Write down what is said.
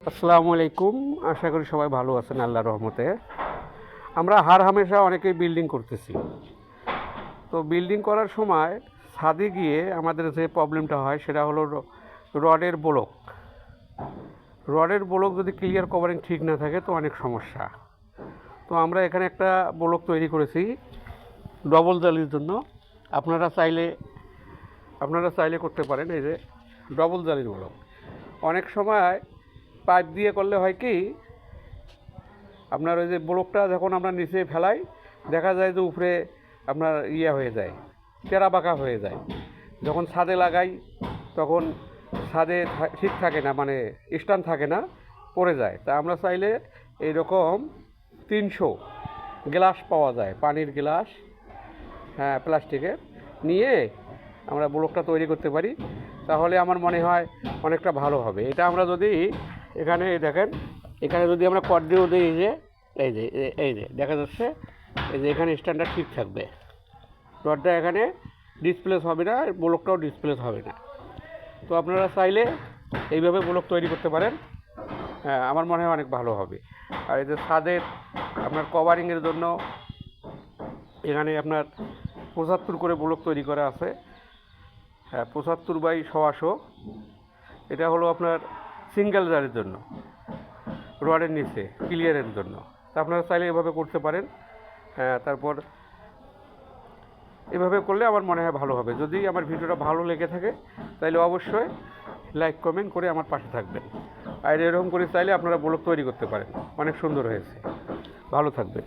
আসসালামু আলাইকুম। আশা করি সবাই ভালো আছেন আল্লাহর রহমতে। আমরা হামেশা অনেকেই বিল্ডিং করতেছি। তো বিল্ডিং করার সময় ছাদে গিয়ে আমাদের যে প্রবলেমটা হয় সেটা হলো রডের ব্লক। রডের ব্লক যদি ক্লিয়ার কভারিং ঠিক না থাকে তো অনেক সমস্যা। তো আমরা এখানে একটা ব্লক তৈরি করেছি ডবল জালির জন্য। আপনারা চাইলে করতে পারেন। এই যে ডবল জালির ব্লক। অনেক সময় পাইপ দিয়ে করলে হয় কি, আপনার ওই যে ব্লকটা যখন আমরা নিচে ফেলাই দেখা যায় যে উপরে আপনার হয়ে যায়, টেরা বাঁকা হয়ে যায়। যখন ছাদে লাগাই তখন ছাদে ঠিক থাকে না, মানে স্ট্যান্ড থাকে না, পড়ে যায়। তা আমরা চাইলে এইরকম 300 গ্লাস পাওয়া যায়, পানির গ্লাস, হ্যাঁ প্লাস্টিকের, নিয়ে আমরা ব্লকটা তৈরি করতে পারি। তাহলে আমার মনে হয় অনেকটা ভালো হবে। এটা আমরা যদি এখানে দেখেন, এখানে যদি আমরা কট দিয়েও দিই, এই যে দেখা যাচ্ছে, এই যে এখানে স্ট্যান্ডার্ড ঠিক থাকবে, রডটা এখানে ডিসপ্লেস হবে না, ব্লকটাও ডিসপ্লেস হবে না। তো আপনারা চাইলে এইভাবে ব্লক তৈরি করতে পারেন। হ্যাঁ, আমার মনে হয় অনেক ভালো হবে। আর এই যে ছাদের আপনার কভারিংয়ের জন্য এখানে আপনার 75 করে ব্লক তৈরি করা আছে। হ্যাঁ, 75/100। এটা হলো আপনার সিঙ্গেল জারের জন্য, রডের নিচে ক্লিয়ারের জন্য। তা আপনারা চাইলে এভাবে করতে পারেন। হ্যাঁ, তারপর এভাবে করলে আমার মনে হয় ভালো হবে। যদি আমার ভিডিওটা ভালো লেগে থাকে তাহলে অবশ্যই লাইক কমেন্ট করে আমার পাশে থাকবেন। আর এরকম করে চাইলে আপনারা ব্লগ তৈরি করতে পারেন। অনেক সুন্দর হয়েছে। ভালো থাকবেন।